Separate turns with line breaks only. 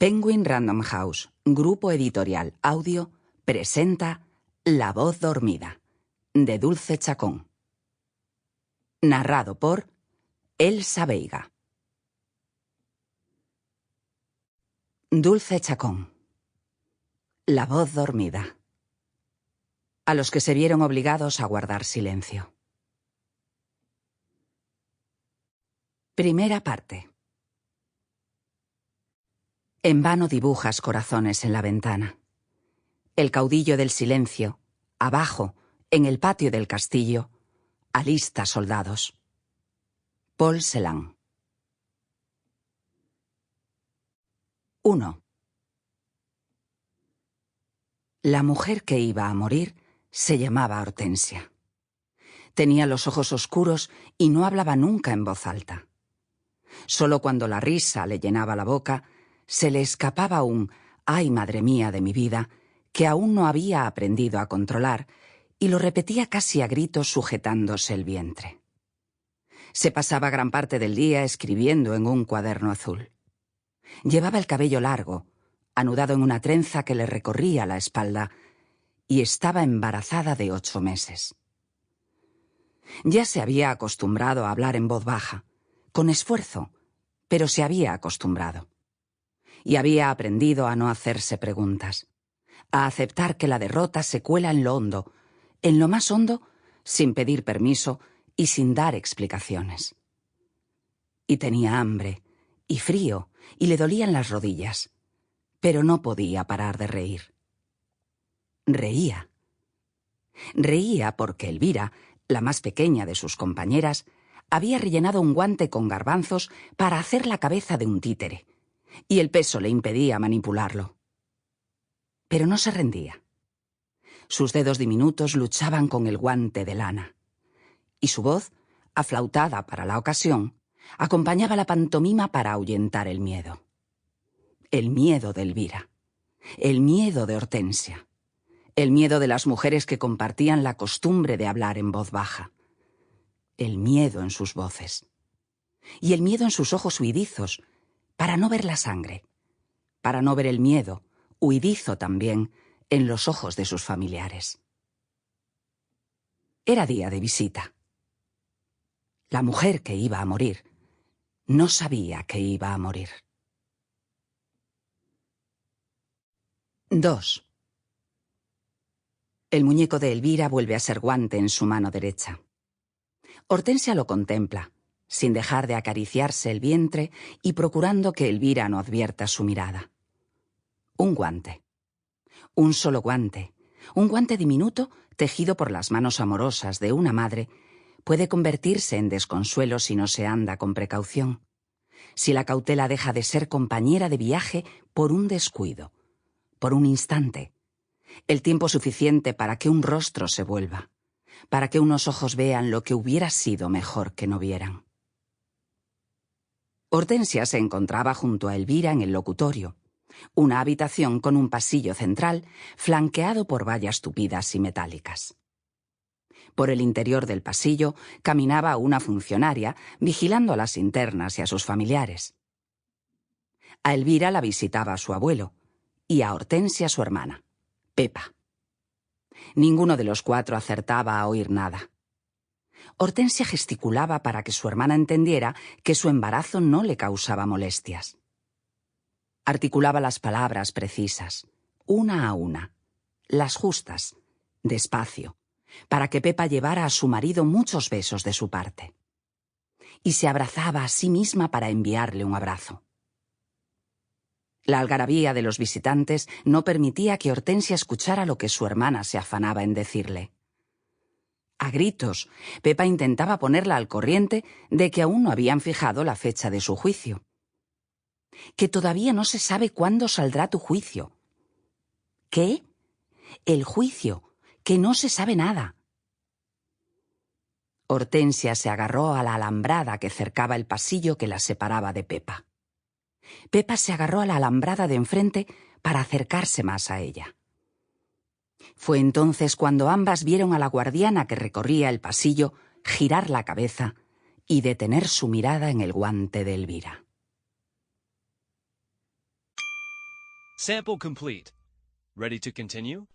Penguin Random House, Grupo Editorial Audio, presenta La voz dormida, de Dulce Chacón. Narrado por Elsa Veiga. Dulce Chacón. La voz dormida. A los que se vieron obligados a guardar silencio. Primera parte. En vano dibujas corazones en la ventana. El caudillo del silencio, abajo, en el patio del castillo, alista soldados. Paul Celan. 1. La mujer que iba a morir se llamaba Hortensia. Tenía los ojos oscuros y no hablaba nunca en voz alta. Solo cuando la risa le llenaba la boca, se le escapaba un «ay, madre mía de mi vida», que aún no había aprendido a controlar, y lo repetía casi a gritos sujetándose el vientre. Se pasaba gran parte del día escribiendo en un cuaderno azul. Llevaba el cabello largo, anudado en una trenza que le recorría la espalda, y estaba embarazada de 8 meses. Ya se había acostumbrado a hablar en voz baja, con esfuerzo, pero se había acostumbrado. Y había aprendido a no hacerse preguntas, a aceptar que la derrota se cuela en lo más hondo, sin pedir permiso y sin dar explicaciones. Y tenía hambre, y frío, y le dolían las rodillas, pero no podía parar de reír. Reía. Reía porque Elvira, la más pequeña de sus compañeras, había rellenado un guante con garbanzos para hacer la cabeza de un títere, y el peso le impedía manipularlo. Pero no se rendía. Sus dedos diminutos luchaban con el guante de lana, y su voz, aflautada para la ocasión, acompañaba la pantomima para ahuyentar el miedo. El miedo de Elvira, el miedo de Hortensia, el miedo de las mujeres que compartían la costumbre de hablar en voz baja, el miedo en sus voces, y el miedo en sus ojos huidizos, para no ver la sangre, para no ver el miedo, huidizo también, en los ojos de sus familiares. Era día de visita. La mujer que iba a morir no sabía que iba a morir. 2. El muñeco de Elvira vuelve a ser guante en su mano derecha. Hortensia lo contempla, sin dejar de acariciarse el vientre y procurando que Elvira no advierta su mirada. Un guante. Un solo guante. Un guante diminuto, tejido por las manos amorosas de una madre, puede convertirse en desconsuelo si no se anda con precaución. Si la cautela deja de ser compañera de viaje por un descuido, por un instante, el tiempo suficiente para que un rostro se vuelva, para que unos ojos vean lo que hubiera sido mejor que no vieran. Hortensia se encontraba junto a Elvira en el locutorio, una habitación con un pasillo central flanqueado por vallas tupidas y metálicas. Por el interior del pasillo caminaba una funcionaria vigilando a las internas y a sus familiares. A Elvira la visitaba su abuelo y a Hortensia su hermana, Pepa. Ninguno de los 4 acertaba a oír nada. Hortensia gesticulaba para que su hermana entendiera que su embarazo no le causaba molestias. Articulaba las palabras precisas, una a una, las justas, despacio, para que Pepa llevara a su marido muchos besos de su parte. Y se abrazaba a sí misma para enviarle un abrazo. La algarabía de los visitantes no permitía que Hortensia escuchara lo que su hermana se afanaba en decirle. A gritos, Pepa intentaba ponerla al corriente de que aún no habían fijado la fecha de su juicio. Que todavía no se sabe cuándo saldrá tu juicio. ¿Qué? El juicio, que no se sabe nada. Hortensia se agarró a la alambrada que cercaba el pasillo que la separaba de Pepa. Pepa se agarró a la alambrada de enfrente para acercarse más a ella. Fue entonces cuando ambas vieron a la guardiana que recorría el pasillo girar la cabeza y detener su mirada en el guante de Elvira.
Sample complete. Ready to continue?